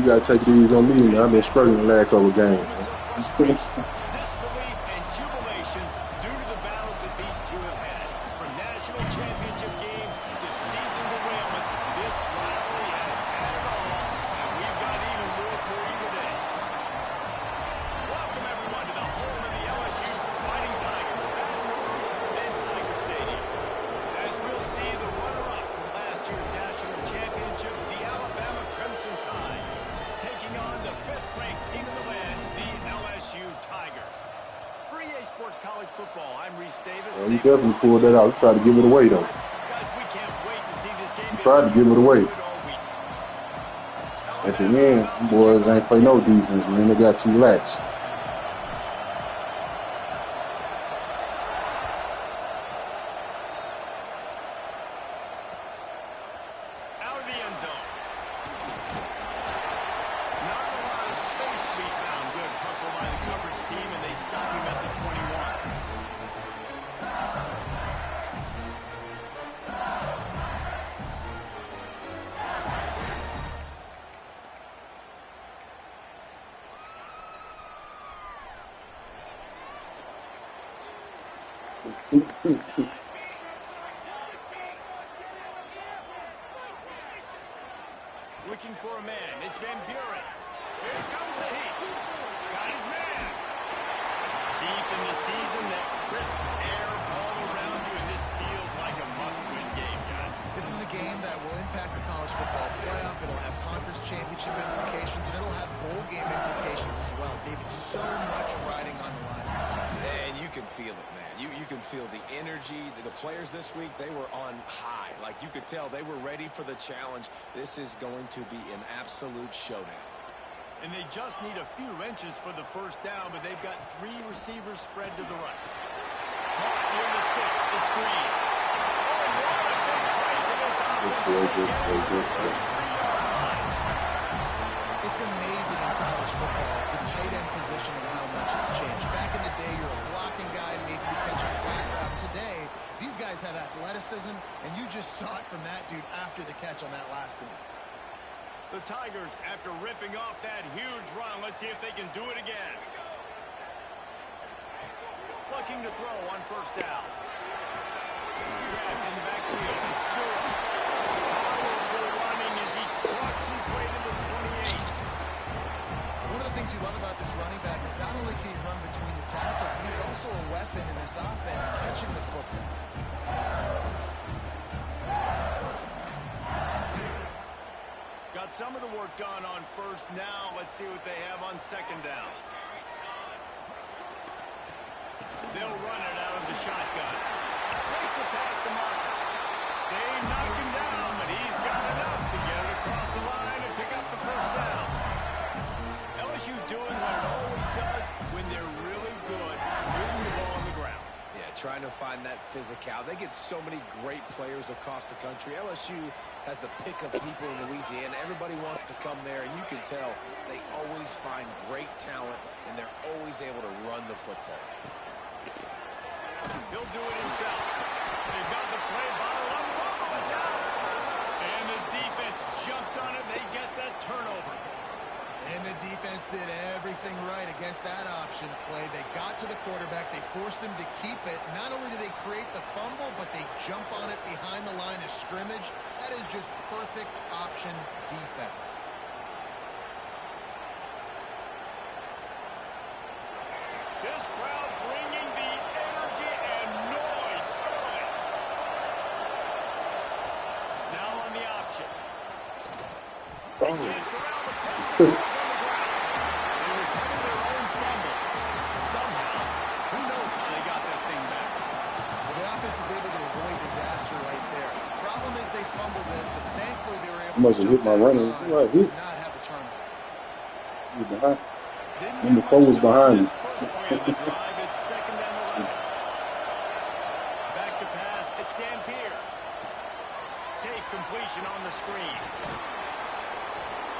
You got to take these on me, man. I've been struggling the last couple of games. Disbelief and jubilation due to the battles that these two have had. From national championship games to season derailments, this rivalry has had it all, and we've got even more for you today. Welcome, everyone, to the home of the LSU Fighting Tigers, Baton Rouge and Tiger Stadium. As we'll see, the runner-up from last year's national championship, the Alabama Crimson Tide, taking on the fifth-ranked team in the land, the LSU Tigers. For EA Sports College Football, I'm Reese Davis. Well, you definitely pulled that out. Tried to give it away, though. Guys, we can't wait to see this game. Tried to give it away. At the end, boys ain't play no defense, man. They got too lax. Out of the end zone. Not a lot of space to be found. Good hustle by the coverage team, and they stop him at the 21. Looking for a man. It's Van Buren. Here comes the heat. Got his man. Deep in the season, that crisp air all around you, and this feels like a must-win game, guys. This is a game that will impact the college football playoff. It'll have conference championship implications, and it'll have bowl game implications as well. David, so much riding on the line. And you can feel it, man. You can feel the energy. The players this week, they were on high. Like, you could tell they were ready for the challenge. This is going to be an absolute showdown. And they just need a few inches for the first down, but they've got three receivers spread to the right. Caught near the sticks. It's Green. Oh, what a big play for this offense. It's amazing in college football, the tight end position and how much has changed. Back in the day, you're a blocking guy, maybe you catch a flat route. Today, these guys have athleticism, and you just saw it from that dude after the catch on that last one. The Tigers, after ripping off that huge run, let's see if they can do it again. Looking to throw on first down. Grab in the backfield. It's Stewart. Powerful running as he trucks his way to the 28. One of the things you love about this running back is not only can he run between the tackles, but he's also a weapon in this offense, catching the football. Got some of the work done on first. Now let's see what they have on second down. They'll run it out of the shotgun. Breaks it past the marker. They knock him down, but he's got enough to get it across the line and pick up the first down. LSU doing what it always does when they're really good, moving the ball on the ground. Yeah, trying to find that physical. They get so many great players across the country. LSU has the pick of people in Louisiana. Everybody wants to come there, and you can tell they always find great talent, and they're always able to run the football. He'll do it himself. They've got the play bottled up. Fumble, it's out. And the defense jumps on it. They get that turnover. And the defense did everything right against that option play. They got to the quarterback. They forced him to keep it. Not only do they create the fumble, but they jump on it behind the line of scrimmage. That is just perfect option defense. This crowd bringing the energy and noise early. Now on the option. They can't corral the pistol. They recover their own fumble. Somehow, who knows how they got that thing back. Well, the offense is able to avoid disaster right there. Problem is they fumbled it, but thankfully they were able I must have hit my running. Right here. not have a turnover. You're behind. Number 4 was behind me. It's second down the line. Back to pass. It's Dampier. Safe completion on the screen.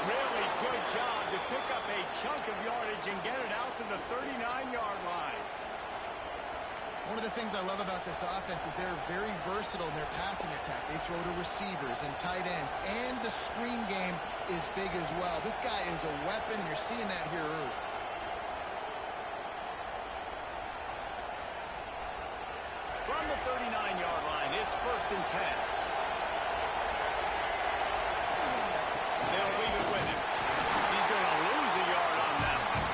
Really good job to pick up a chunk of yardage and get it out to the 39-yard line. One of the things I love about this offense is they're very versatile in their passing attack. They throw to receivers and tight ends, and the screen game is big as well. This guy is a weapon, and you're seeing that here early. From the 39-yard line, it's 1st and 10. They'll leave it with him. He's going to lose a yard on that one.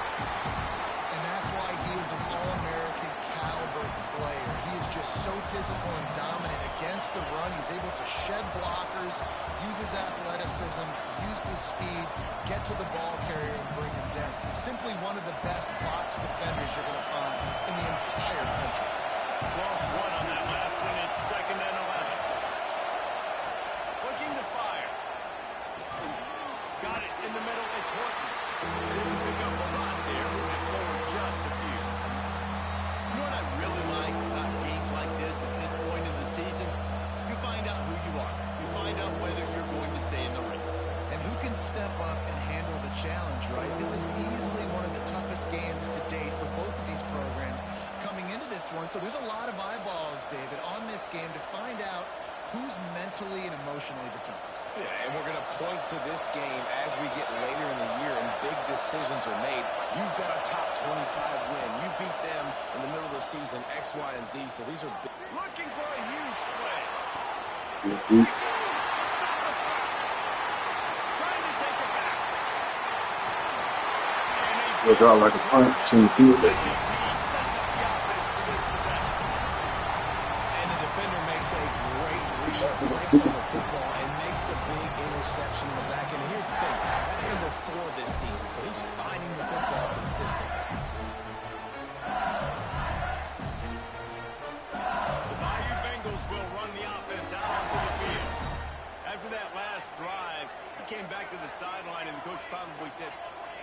And that's why he is an All-American caliber player. He is just so physical and dominant against the run. He's able to shed blockers, use his athleticism, use his speed, get to the ball carrier and bring him down. Simply one of the best box defenders you're going to find in the entire country. Lost one on that last one. It's 2nd and 11. Looking to fire. Got it in the middle. It's Horton. Didn't pick up a lot there. Moving forward just a few. You know what I really like about games like this at this point in the season? You find out who you are. You find out whether you're going to stay in the race. And who can step up and handle the challenge, right? This is easily one of the toughest games to date for both of these programs coming into this one. So there's a lot of eyeballs, David, on this game to find out who's mentally and emotionally the toughest. Yeah, and we're going to point to this game as we get later in the year and big decisions are made. You've got a top 25 win. You beat them in the middle of the season, X, Y, and Z. So these are big. Looking for a huge play. Mhm. Trying to take it back. Look out like a punch in the field. He sets up the offense for this possession. And the defender makes a great read, breaks on the football, and makes the big interception in the back end. Here's the thing. That's number 4 this season, so he's finding the football consistently. The Bayou Bengals will run the offense out onto the field. After that last drive, he came back to the sideline, and the coach probably said,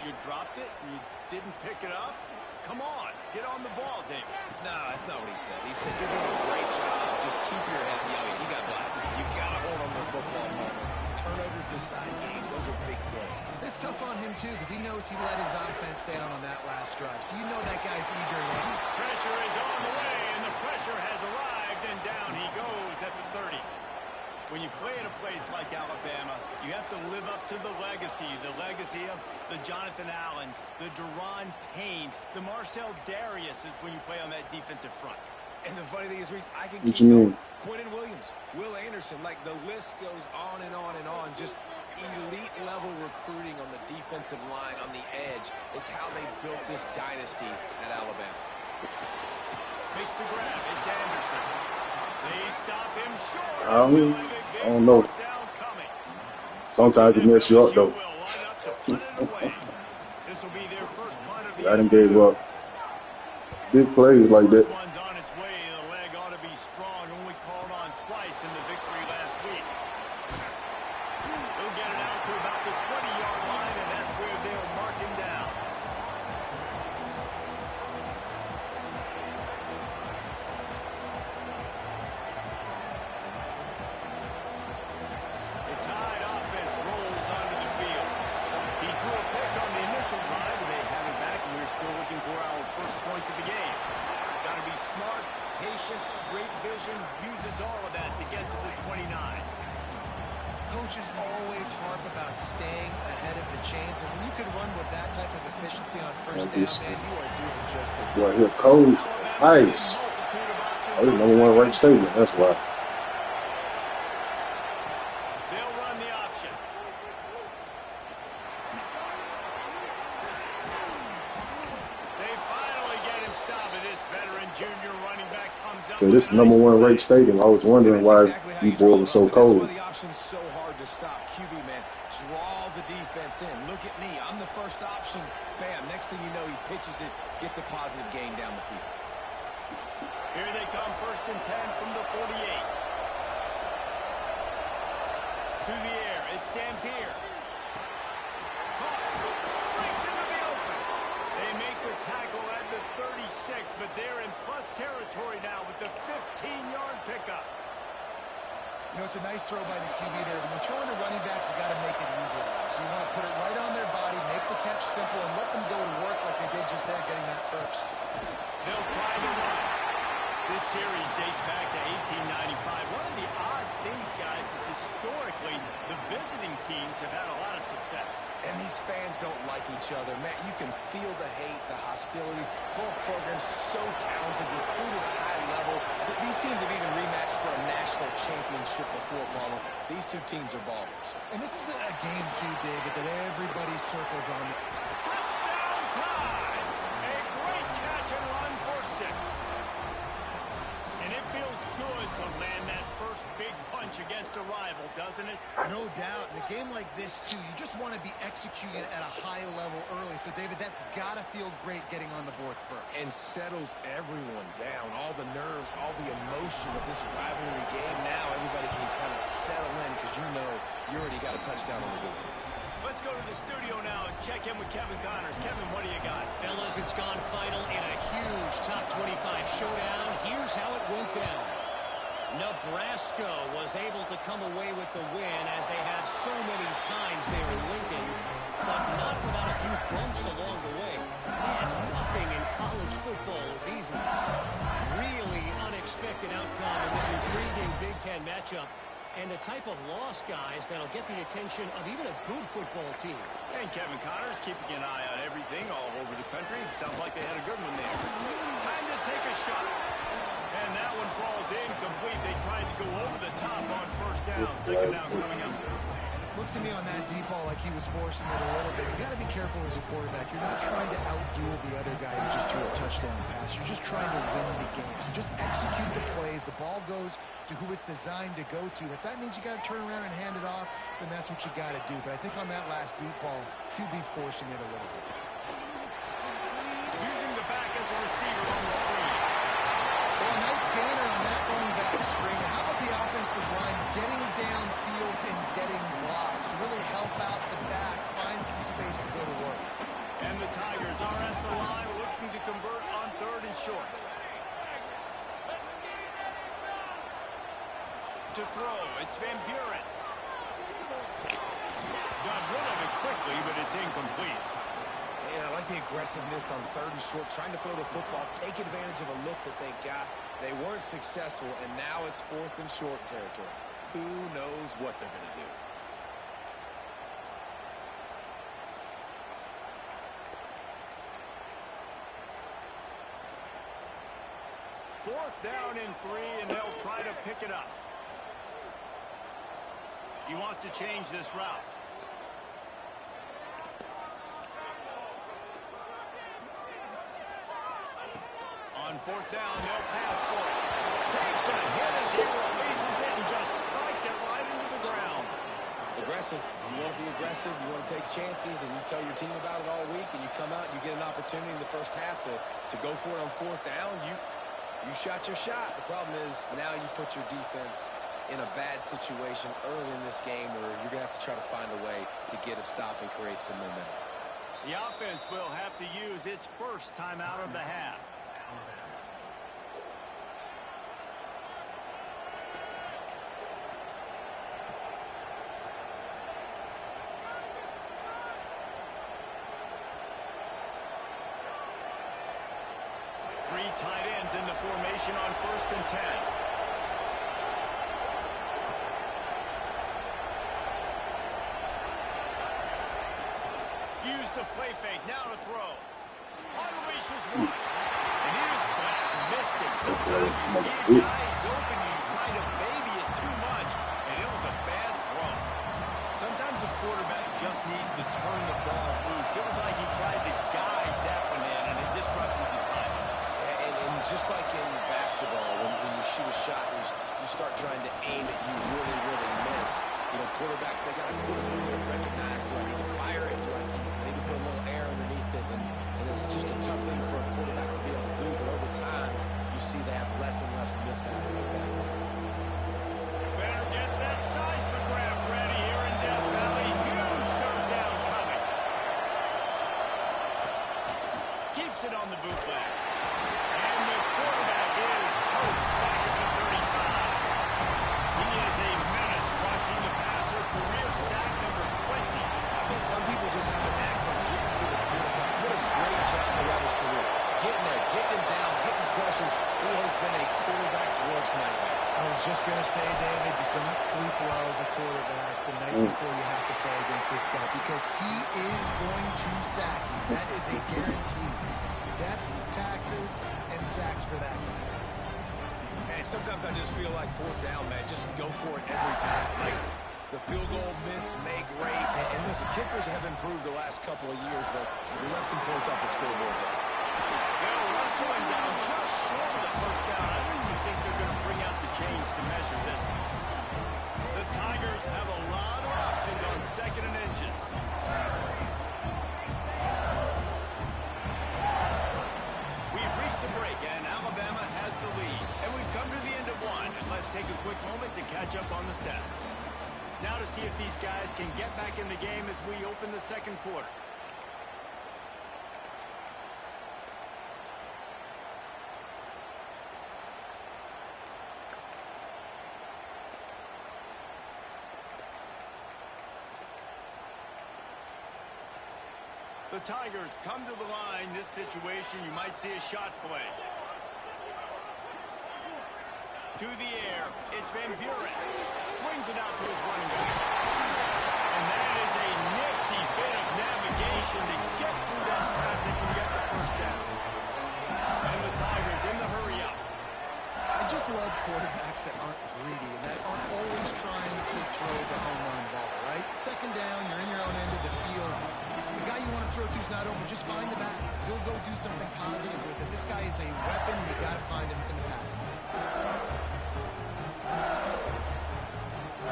"You dropped it and you didn't pick it up? Come on, get on the ball, David." No, that's not what he said. He said, you're doing a great job. Just keep your head. Yeah, he got blasted. You got to hold on to the football moment. Turnovers decide games. Those are big plays. It's tough on him, too, because he knows he let his offense down on that last drive. So you know that guy's eager now. Pressure is on the way, and the pressure has arrived, and down he goes at the 30. When you play at a place like Alabama, you have to live up to the legacy of the Jonathan Allens, the Deron Paynes, the Marcel Dariuses when you play on that defensive front. And the funny thing is, Reese, I can What keep you going. mean? Quentin Williams, Will Anderson, like the list goes on and on and on. Just elite level recruiting on the defensive line, on the edge, is how they built this dynasty at Alabama. Makes the grab. It's Anderson. They stop him short. I don't know. Down coming. Sometimes it messes you up, though. LSU will line up to punt it away. This will be their first punt of the I done gave up big plays like that. First one's on its way. The leg ought to be strong. Only called on twice in the victory last week. He'll get it out to about the 20-yard line, and that's where they'll mark him down. The Tide offense rolls onto the field. He threw a pick on the initial drive, and they have it back, and we're still looking for our first points of the game. Got to be smart, patient, great vision, uses all of that to get to the 29. Coaches always harp about staying ahead of the chains, and when you can run with that type of efficiency on first down, man, you are doing just that. Boy, here cold. It's ice. Oh, it's number 1 ranked stadium. That's why. They'll run the option. They finally get him stopped. This veteran junior running back comes up. So this is number 1 ranked stadium. I was wondering why you boys were so cold. That's why the option's so hard to stop. QB, man, draw the defense in. Look at me. I'm the first option. Bam. Next thing you know, he pitches it, gets a positive gain down the field. Here they come, 1st and 10 from the 48. To the air, it's Dampier. Caught. Breaks into the open. They make the tackle at the 36, but they're in plus territory now with the 15-yard pickup. You know, it's a nice throw by the QB there. When you're throwing to running backs, you got to make it easy. So you want to put it right on their body, make the catch simple, and let them go to work like they did just there, getting that first. They'll try the run. This series dates back to 1895. One of the odd things, guys, is historically the visiting teams have had a lot of success. And these fans don't like each other. Man, you can feel the hate, the hostility. Both programs so talented, recruited at a high level. These teams have even rematched for a national championship before, Palmer. These two teams are ballers. And this is a game, too, David, that everybody circles on. Touchdown time! A great catch and run for 6. And it feels good to land that first big punch against a rival, doesn't it? No doubt. In a game like this, too, you just want to be executing at a high level early. So, David, that's got to feel great getting on the board first. And settles everyone down. All the nerves, all the emotion of this rivalry game. Now everybody can kind of settle in because you know you already got a touchdown on the board. Let's go to the studio now and check in with Kevin Connors. Kevin, what do you got? Fellas, it's gone final in a huge top 25 showdown. Here's how it went down. Nebraska was able to come away with the win as they have so many times there in Lincoln, but not without a few bumps along the way. Man, nothing in college football is easy. Really unexpected outcome in this intriguing Big Ten matchup. And the type of loss, guys, that'll get the attention of even a good football team. And Kevin Connors keeping an eye on everything all over the country. Sounds like they had a good one there. Time to take a shot. And that one falls incomplete. They tried to go over the top on first down. Second down coming up. Looks to me on that deep ball like he was forcing it a little bit. You got to be careful as a quarterback. You're not trying to outduel the other guy who just threw a touchdown pass. You're just trying to win the game. So just execute the plays. The ball goes to who it's designed to go to. If that means you got to turn around and hand it off, then that's what you got to do. But I think on that last deep ball, QB forcing it a little bit. Using the back as a receiver on the screen. Well, a nice gainer on that running back screen. How about the offensive line getting downfield and getting blocks to really help out the back, find some space to go to work. And the Tigers are at the line looking to convert on 3rd and short. To throw, it's Van Buren. Got rid of it quickly, but it's incomplete. Yeah, I like the aggressiveness on 3rd and short, trying to throw the football, take advantage of a look that they got. They weren't successful, and now it's 4th and short territory. Who knows what they're going to do? Fourth down and 3, and they'll try to pick it up. He wants to change this route. On 4th down, they'll pass for it. Takes a hit as he releases it and just spiked it right into the ground. Aggressive. You want to be aggressive. You want to take chances, and you tell your team about it all week, and you come out and you get an opportunity in the first half to go for it on 4th down. You shot your shot. The problem is now you put your defense in a bad situation early in this game where you're going to have to try to find a way to get a stop and create some momentum. The offense will have to use its first time out of the half. Three tight ends in the formation on 1st and 10. Use the play fake, now to throw. Unleashes one. And he was flat, missed it. Sometimes you see a guy, he's open, you try to baby it too much, and it was a bad throw. Sometimes a quarterback just needs to turn the ball loose. It was like he tried to guide that one in, and it disrupted the timing. And just like in basketball, when you shoot a shot, you start trying to aim it, you really, really miss. You know, quarterbacks, they got to quickly recognize, do I need to fire it? Do I need to put a little air underneath it? And it's just a tough thing for a quarterback to be able to do. But over time, you see they have less and less mishaps like that. Better get that seismograph ready here in Death Valley. Huge 3rd down coming. Keeps it on the bootleg. And the quarterback is toast back at the 35. He is a menace rushing the passer. Career sack number 20. I mean, some people just have a knack for getting to the quarterback. What a great job throughout his career. Getting there, getting him down, getting pressures. He has been a just going to say, David, you don't sleep well as a quarterback the night before you have to play against this guy because he is going to sack you. That is a guarantee. Death, taxes, and sacks for that guy. And sometimes I just feel like fourth down, man. Just go for it every time. Like the field goal miss, make great. And listen, kickers have improved the last couple of years, but we left some points off the scoreboard there. They're wrestling down just short of the first down. I don't even think they're going to bring out the chains to measure this one. The Tigers have a lot of options on second and inches. We've reached the break, and Alabama has the lead. And we've come to the end of one. And let's take a quick moment to catch up on the stats. Now to see if these guys can get back in the game as we open the second quarter. The Tigers come to the line. This situation, you might see a shot play. To the air, it's Van Buren. Swings it out to his running back. And that is a nifty bit of navigation to get through that traffic and get the first down. And the Tigers in the hurry up. I just love quarterbacks that aren't greedy and that aren't always trying to throw the home run ball, right? Second down, you're in your own end of the field. The guy you want to throw to is not open. Just find the back. He'll go do something positive with it. This guy is a weapon. You got to find him in the passing.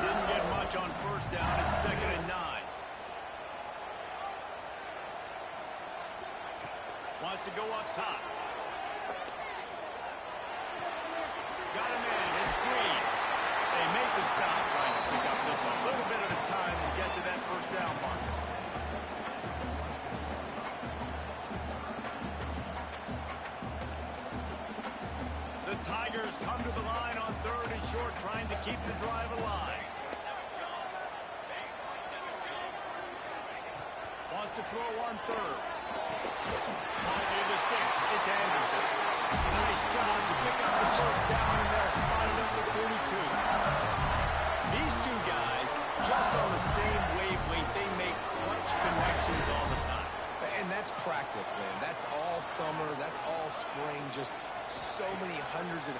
Didn't get much on first down. It's 2nd and 9. Wants to go up top. Got him in. It's Green. They make the stop, trying to pick up just a little bit at a time and get to that first down marker. The Tigers come to the line on 3rd and short, trying to keep the drive alive. Wants to throw on 3rd. Caught near the sticks. It's Anderson. Nice job to pick up the first down, and they're spotted up to 42. These two guys, just on the same wavelength, they make clutch connections all the time. And that's practice, man. That's all summer. That's all spring. Just so many hundreds and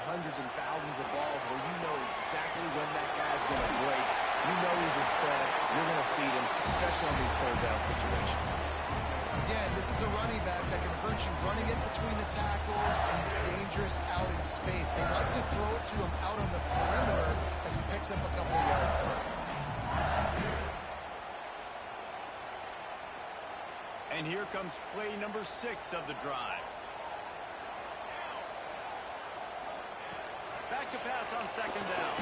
thousands of balls where you know exactly when that guy's going to break. You know he's a stud. You're going to feed him, especially on these third down situations. Again, this is a running back that can hurt you running it between the tackles, and he's dangerous out in space. They like to throw it to him out on the perimeter as he picks up a couple of yards there. And here comes play number 6 of the drive. Back to pass on 2nd down.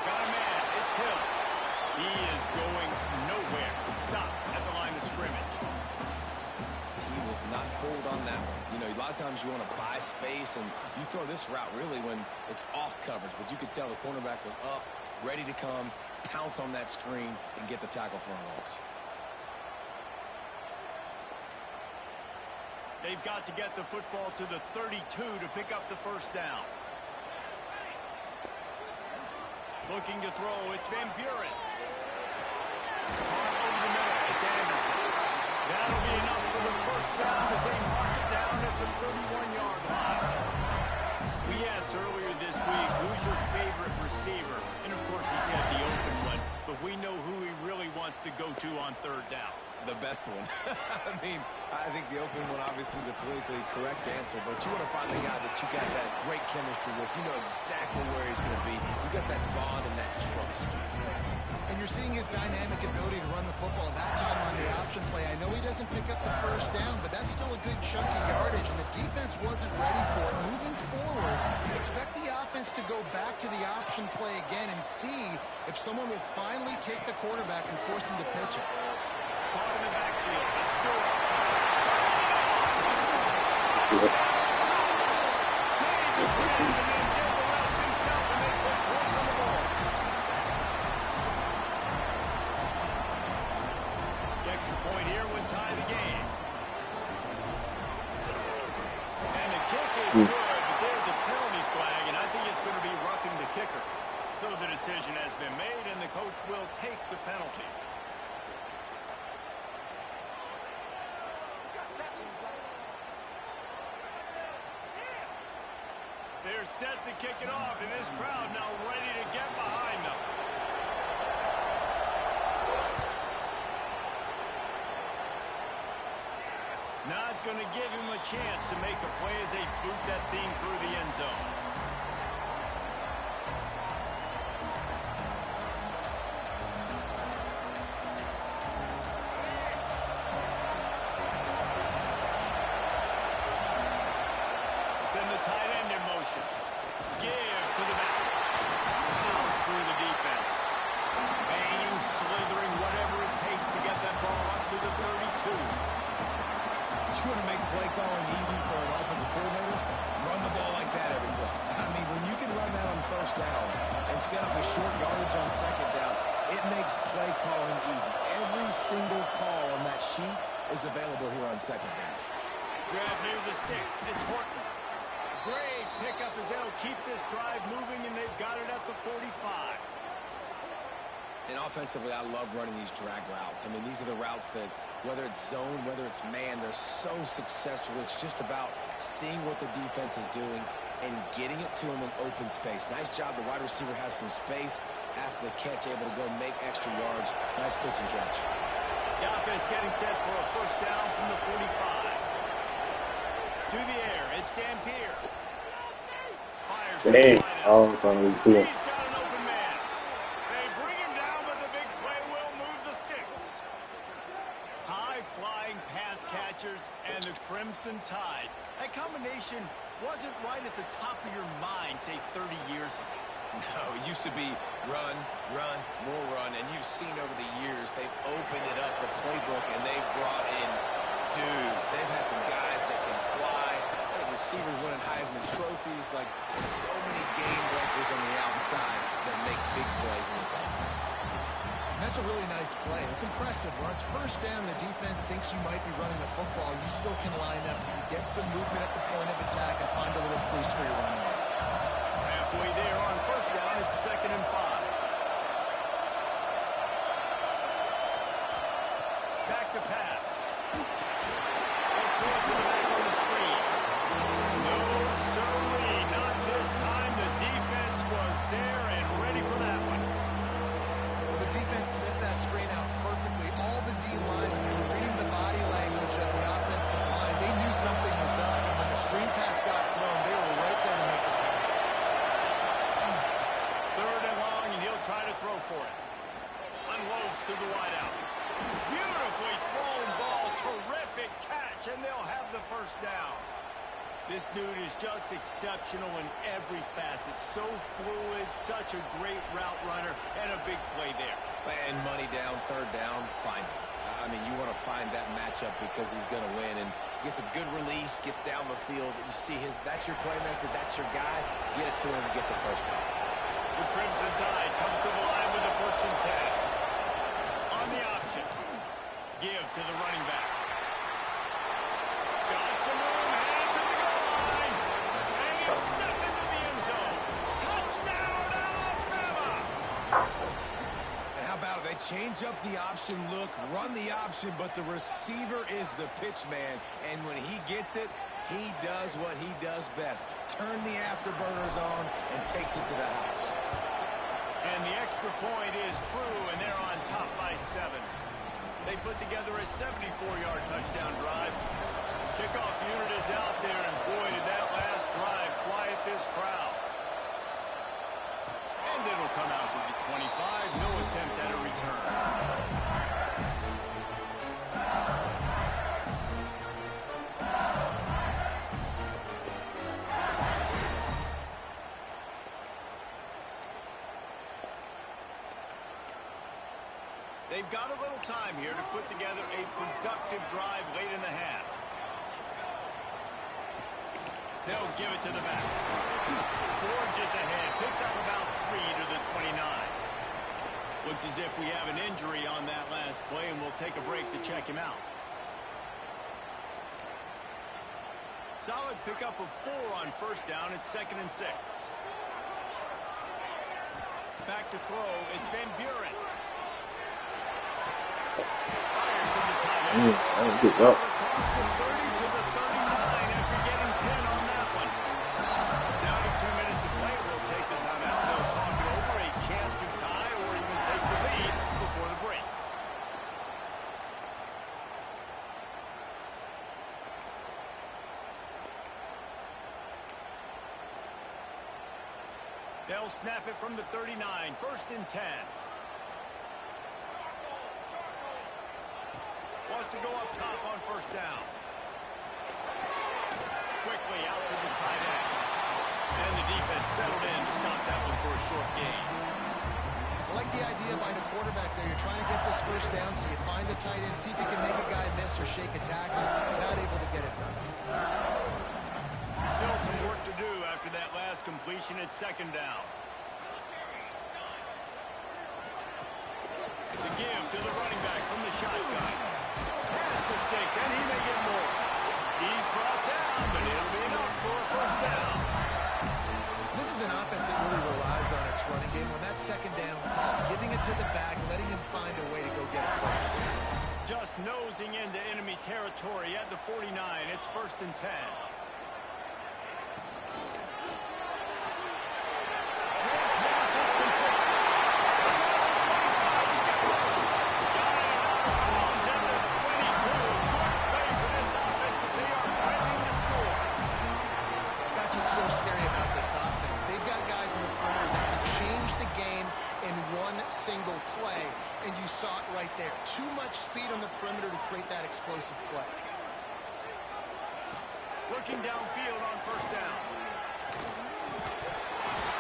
Got a man. It's Hill. He is going nowhere. Stop at the line of scrimmage. He was not fooled on that one. You know, a lot of times you want to buy space, and you throw this route really when it's off coverage. But you could tell the cornerback was up, ready to come, pounce on that screen, and get the tackle for a loss. They've got to get the football to the 32 to pick up the first down. Looking to throw, it's Van Buren. Caught over the middle, it's Anderson. That'll be enough for the first down as they mark it down at the 31-yard line. We asked earlier this week, who's your favorite receiver? And of course he said the open one, but we know who he really wants to go to on 3rd down. The best one. I mean, I think the open one, obviously the politically correct answer, but you want to find the guy that you got that great chemistry with. You know exactly where he's going to be. You got that bond and that trust. And you're seeing his dynamic ability to run the football. That time on the option play, I know he doesn't pick up the first down, but that's still a good chunk of yardage, and the defense wasn't ready for it. Moving forward, expect the offense to go back to the option play again and see if someone will finally take the quarterback and force him to pitch it. Caught in the backfield. Let's do it. And then did the rest himself and they put points on the board. The extra point here would tie the game. And the kick is good, but there's a penalty flag, and I think it's going to be roughing the kicker. They're set to kick it off, and this crowd now ready to get behind them. Not going to give him a chance to make a play as they boot that thing through the end zone. Send the tight end in motion. Give to the back. Out through the defense. Banging, slithering, whatever it takes to get that ball up to the 32. You want to make play calling easy for an offensive coordinator? Run the ball like that every play. I mean, when you can run that on first down and set up a short yardage on second down, it makes play calling easy. Every single call on that sheet is available here on second down. Grab near the sticks. It's Horton. Great pickup as they'll keep this drive moving, and they've got it at the 45. And offensively, I love running these drag routes. I mean, these are the routes that, whether it's zone, whether it's man, they're so successful. It's just about seeing what the defense is doing and getting it to them in open space. Nice job. The wide receiver has some space after the catch, able to go make extra yards. Nice pitch and catch. The offense getting set for a first down from the 45. To the air, it's Dampier. Fires to the Dang. wideout. Oh, I thought it was good. He's got an open man. They bring him down, but the big play will move the sticks. High-flying pass catchers and the Crimson Tide. That combination wasn't right at the top of your mind, say, 30 years ago. No, it used to be run, run, more run, and you've seen over the years they've opened it up, the playbook, and they've brought in dudes. They've had some guys that can fly, receivers winning Heisman trophies, like so many game breakers on the outside that make big plays in this offense. And that's a really nice play. It's impressive. When it's first down, the defense thinks you might be running the football. You still can line up, get some movement at the point of attack, and find a little crease for your running back. Halfway there on first down, it's 2nd and 5. Back to pass. They'll throw it to the back on the screen. No, sirree, not this time. The defense was there and ready for that one. Well, the defense sniffed that screen out perfectly. All the D linemen, they were reading the body language of the offensive line. They knew something was up. And when the screen pass got thrown, they were right there to make the tackle. 3rd and long, and he'll try to throw for it. Unloads to the wideout. Beautifully thrown ball. Terrific catch, and they'll have the first down. This dude is just exceptional in every facet. So fluid, such a great route runner, and a big play there. And money down, 3rd down, find him. I mean, you want to find that matchup because he's going to win, and gets a good release, gets down the field. You see that's your playmaker, that's your guy. Get it to him and get the first down. The Crimson Tide comes to the line with the 1st and 10. On the option. Give to the running back. Got some room, headed to the goal line. And he'll step into the end zone. Touchdown, Alabama! And how about it? They change up the option look, run the option, but the receiver is the pitch man. And when he gets it, he does what he does best. Turn the afterburners on and takes it to the house. And the extra point is true, and they're on top by 7. They put together a 74-yard touchdown drive. Kickoff unit is out there, and boy, did that last drive quiet this crowd. And it'll come out to the 25. No attempt at a return. They've got a little time here to put together a productive drive late in the half. They'll give it to the back. Forges ahead. Picks up about 3 to the 29. Looks as if we have an injury on that last play, and we'll take a break to check him out. Solid pickup of 4 on first down. It's 2nd and 6. Back to throw. It's Van Buren. Fires to the tight end. Good job. Across the 30 to the 39 after getting 10 on that one. Down to 2 They'll snap it from the 39. 1st and 10. Wants to go up top on 1st down. Quickly out to the tight end. And the defense settled in to stop that one for a short gain. I like the idea by the quarterback there. You're trying to get this 1st down, so you find the tight end, see if you can make a guy miss or shake a tackle. Not able to get it done. Still some work to do after that last completion at 2nd down. The give to the running back from the shotgun. Past the sticks, and he may get more. He's brought down, but it'll be enough for a 1st down. This is an offense that really relies on its running game. When that 2nd down call, giving it to the back, letting him find a way to go get it first. Just nosing into enemy territory at the 49. It's 1st and 10. Single play, and you saw it right there. Too much speed on the perimeter to create that explosive play. Looking downfield on 1st down.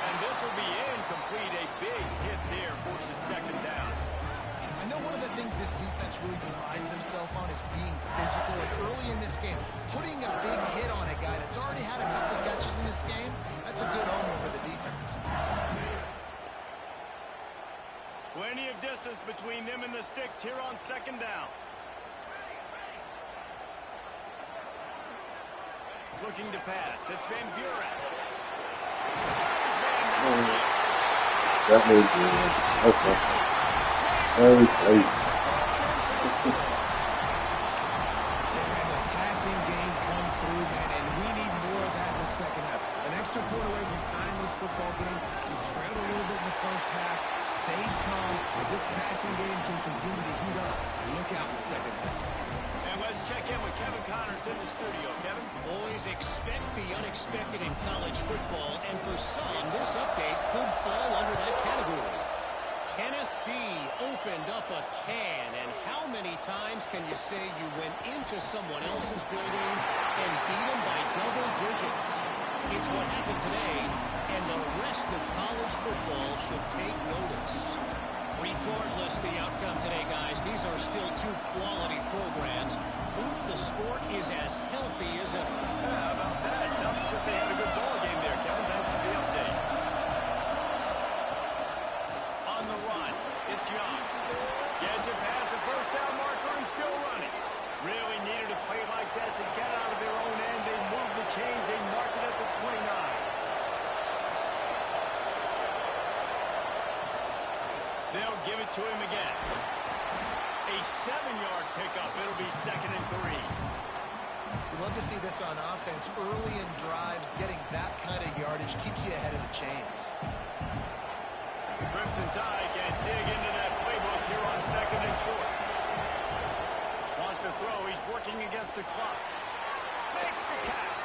And this will be incomplete. A big hit there forces 2nd down. I know one of the things this defense really prides themselves on is being physical, and early in this game, putting a big hit on a guy that's already had a couple catches in this game, that's a good omen for the defense. Plenty of distance between them and the sticks here on 2nd down. Looking to pass. It's Van Buren. That was good. Okay. Sorry, play. And the passing game comes through, man, and we need more of that in the 2nd half. An extra point away from tying this football game. We trailed a little bit in the 1st half, stayed calm, but this passing game can continue to heat up. Look out in the 2nd half. And let's check in with Kevin Connors in the studio. Kevin? Boys, expect the unexpected in college football, and for some, this update could fall under that category. Tennessee opened up a can, and how many times can you say you went into someone else's building and beat them by double digits? It's what happened today, and the rest of college football should take notice. Regardless the outcome today, guys, these are still two quality programs. Proof the sport is as healthy as ever. How about that? Sounds as if they had a good ball game there, Kevin. Thanks for the update. On the run, it's Young. Gets it past the 1st down marker and still running. Really needed a play like that to get out of their own end. They moved the chains. They marked it at the 29. They'll give it to him again. A 7-yard pickup. It'll be 2nd and 3. We love to see this on offense. Early in drives, getting that kind of yardage keeps you ahead of the chains. The Crimson Tide can dig into that playbook here on 2nd and short. Wants to throw. He's working against the clock. Makes the catch.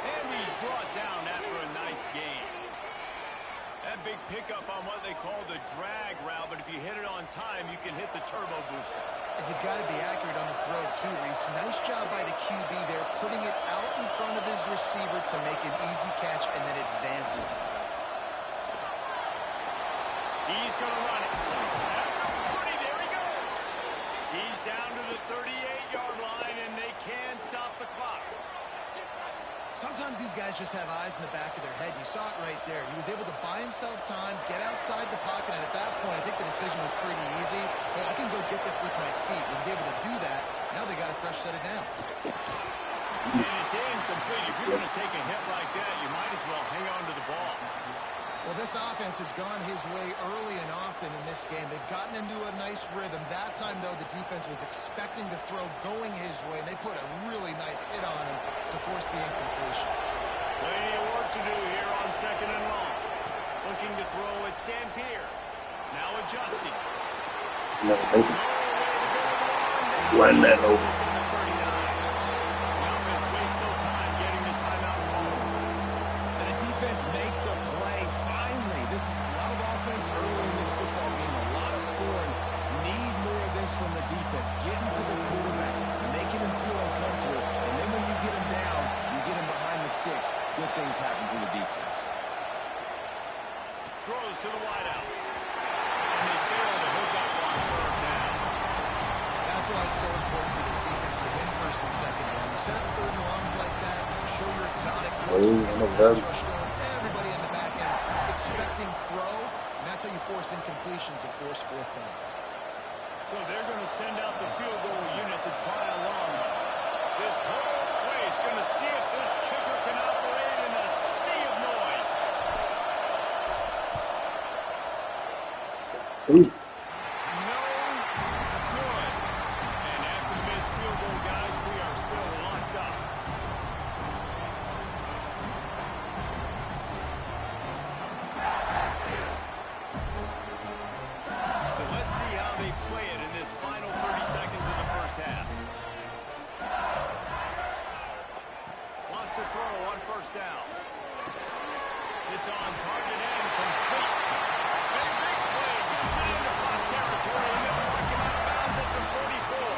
And he's brought down after a nice gain. That big pickup on what they call the drag route, but if you hit it on time, you can hit the turbo booster. And you've got to be accurate on the throw, too, Reese. Nice job by the QB there, putting it out in front of his receiver to make an easy catch and then advance it. He's going to run it. After 40, there he goes. He's down to the 38-yard line, and they can stop the clock. Sometimes these guys just have eyes in the back of their head. You saw it right there. He was able to buy himself time, get outside the pocket, and at that point, I think the decision was pretty easy. Hey, I can go get this with my feet. He was able to do that. Now they got a fresh set of downs. And it's incomplete. If you're going to take a hit like that, you might as well hang on to the ball. Well, this offense has gone his way early and often in this game. They've gotten into a nice rhythm. That time, though, the defense was expecting to throw going his way, and they put a really nice hit on him to force the incompletion. Plenty of work to do here on 2nd and long. Looking to throw, it's Dampier. Now adjusting. No, baby. Run that over. Makes a play, this is a lot of offense early in this football game, a lot of scoring. Need more of this from the defense. Getting to the quarterback, making him feel uncomfortable, and then when you get him down, you get him behind the sticks, good things happen for the defense. Throws to the wideout. And they fail to hook up on third down. That's why it's so important for this defense to win first and second down. You set up third and longs like that, you show your exotic looks, you get the pass rush going, everybody in the back end expecting throw, and that's how you force incompletions and force fourth downs. So they're going to send out the field goal unit to try a long. This whole place going to see if this kicker can operate in a sea of noise. Ooh. No good. And after the missed field goal, guys, we are still locked up. So let's see how they play it in this final 30 seconds of the first half. Wants to throw on first down. It's on target and complete. Big play. Gets it into cross territory and then working out of bounds at the 44.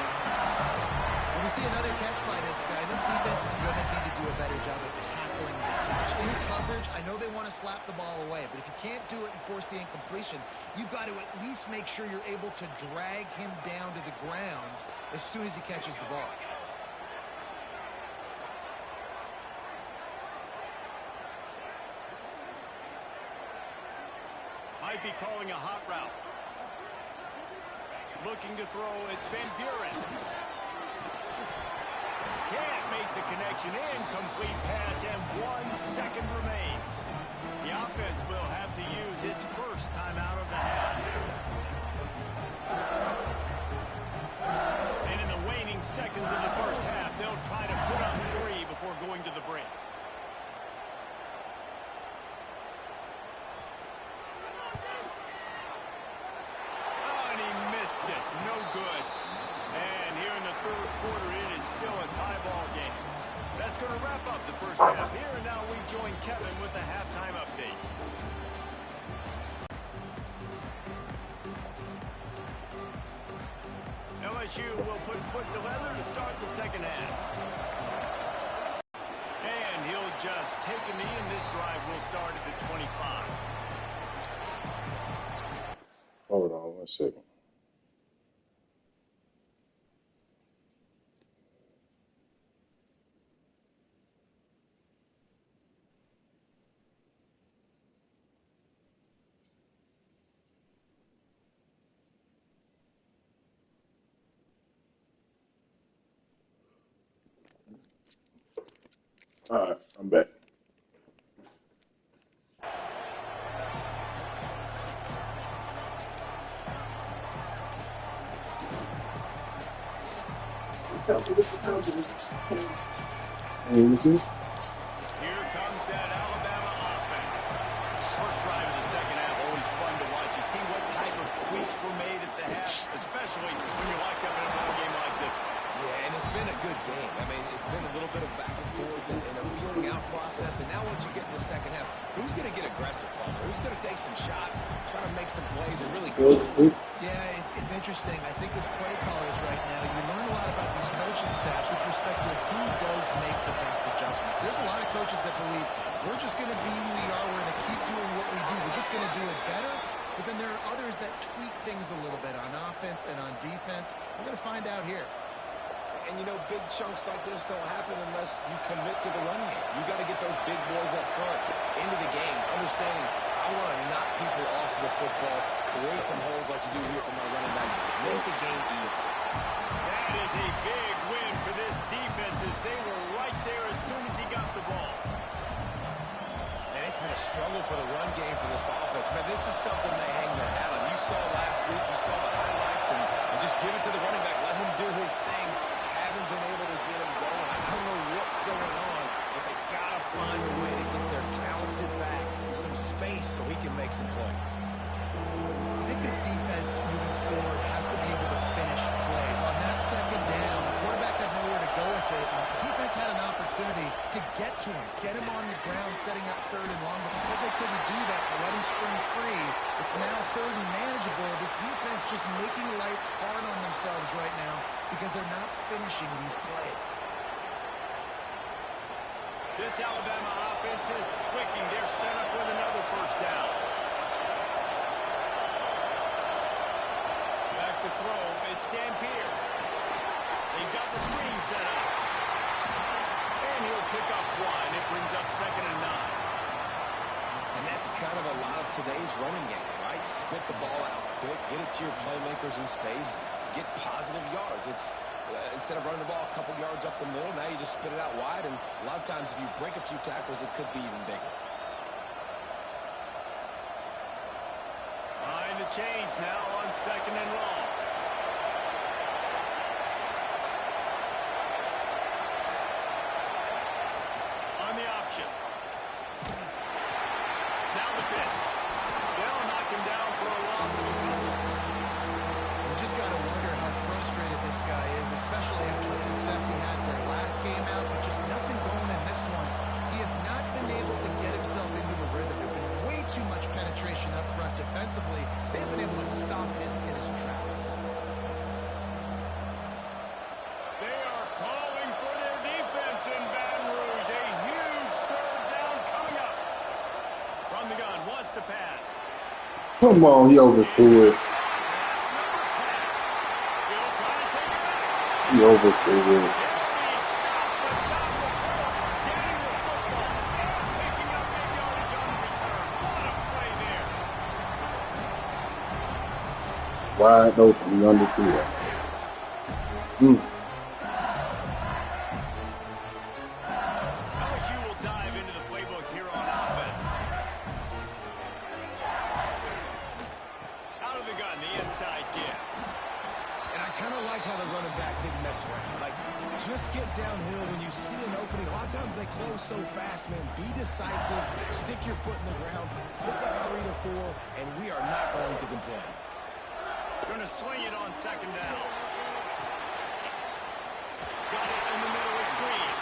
When we see another catch by this guy, this defense is going to need to do a better job of tackling the catch. In coverage, I know they want to slap the ball away, but if you can't do it and force the incompletion, you've got to at least make sure you're able to drag him down to the ground as soon as he catches the ball. Might be calling a hot route. Looking to throw, it's Van Buren. Can't make the connection. Incomplete pass, and 1 second remains. The offense will have to use its first timeout of the half. And in the waning seconds of the first half, they'll try to put on 3 before going to the break. No good. And here in the third quarter, it is still a tie ball game. That's going to wrap up the first half here, and now we join Kevin with the halftime update. LSU will put foot to leather to start the second half. And he'll just take a knee, and this drive will start at the 25. Hold on 1 second. All right, I'm back. Here comes that Alabama offense. First drive of the second half, always fun to watch. You see what type of tweaks were made at the half, especially when you're locked up in a ball game like this. Yeah, and it's been a good game. I mean, it's been a little bit of back and forth and a feeling out process. And now once you get in the second half, who's going to get aggressive, Palmer? Who's going to take some shots, try to make some plays and really go? Yeah, it's interesting. I think as play callers right now, you learn a lot about these coaching staffs with respect to who does make the best adjustments. There's a lot of coaches that believe we're just going to be who we are. We're going to keep doing what we do. We're just going to do it better. But then there are others that tweak things a little bit on offense and on defense. We're going to find out here. And, you know, big chunks like this don't happen unless you commit to the run game. You got to get those big boys up front into the game, understanding I want to knock people off the football, create some holes like you do here for my running back, make the game easy. That is a big win for this defense as they were right there as soon as he got the ball. And it's been a struggle for the run game for this offense. Man, this is something they hang their hat on. You saw last week, you saw the highlights, and just give it to the running back, let him do his thing. Haven't been able to get him going. I don't know what's going on, but they got to find a way to get their talented back some space so he can make some plays. I think his defense moving forward has to be able to finish plays. On that second down, the quarterback had nowhere to go with it. And the defense had an opportunity to get to him, get him on the ground, setting up 3rd and long. But because they couldn't do that and let him spring free, it's now 3rd and manageable. This defense just making life hard on themselves right now because they're not finishing these plays. This Alabama offense is clicking. They're set up with another first down. Back to throw. It's Dampier. They've got the screen set up. And he'll pick up 1. It brings up 2nd and 9. And that's kind of a lot of today's running game, right? Spit the ball out quick, get it to your playmakers in space, get positive yards. It's instead of running the ball a couple yards up the middle, now you just spit it out wide, and a lot of times if you break a few tackles, it could be even bigger. Behind the chains now on 2nd and long. On the option. Now the pitch. They'll knock him down for a loss of a couple. You just got to wonder how frustrated this guy is, especially after the success he had in their last game out, but just nothing going in this one. He has not been able to get himself into a rhythm. There's been way too much penetration up front defensively. They've been able to stop him in his tracks. They are calling for their defense in Baton Rouge. A huge 3rd down coming up. From the gun, wants to pass. Come on, he overthrew it. He overthrew it. Wide open, he underthrew it. LSU will dive into the playbook here on offense. Out of the gun, the inside give. And I kind of like how the running back didn't mess around. Like, just get downhill when you see an opening. A lot of times they close so fast, man. Be decisive, stick your foot in the ground, pick up 3 to 4, and we are not going to complain. Going to swing it on 2nd down. Got it in the middle, it's Green.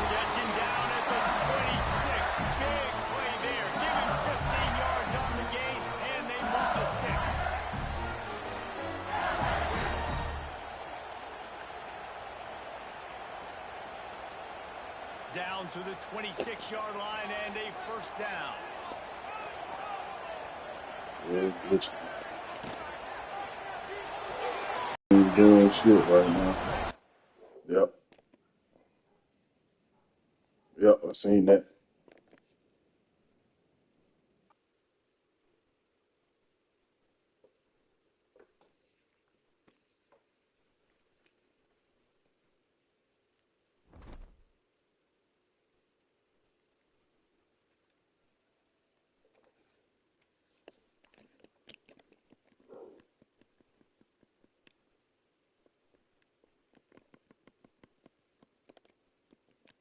Gets him down at the 26. Big play there. Give him 15 yards on the gain, and they move the sticks. Down to the 26-yard line and a first down. Yeah, it's doing shit right now. Yep. Yep, I seen that.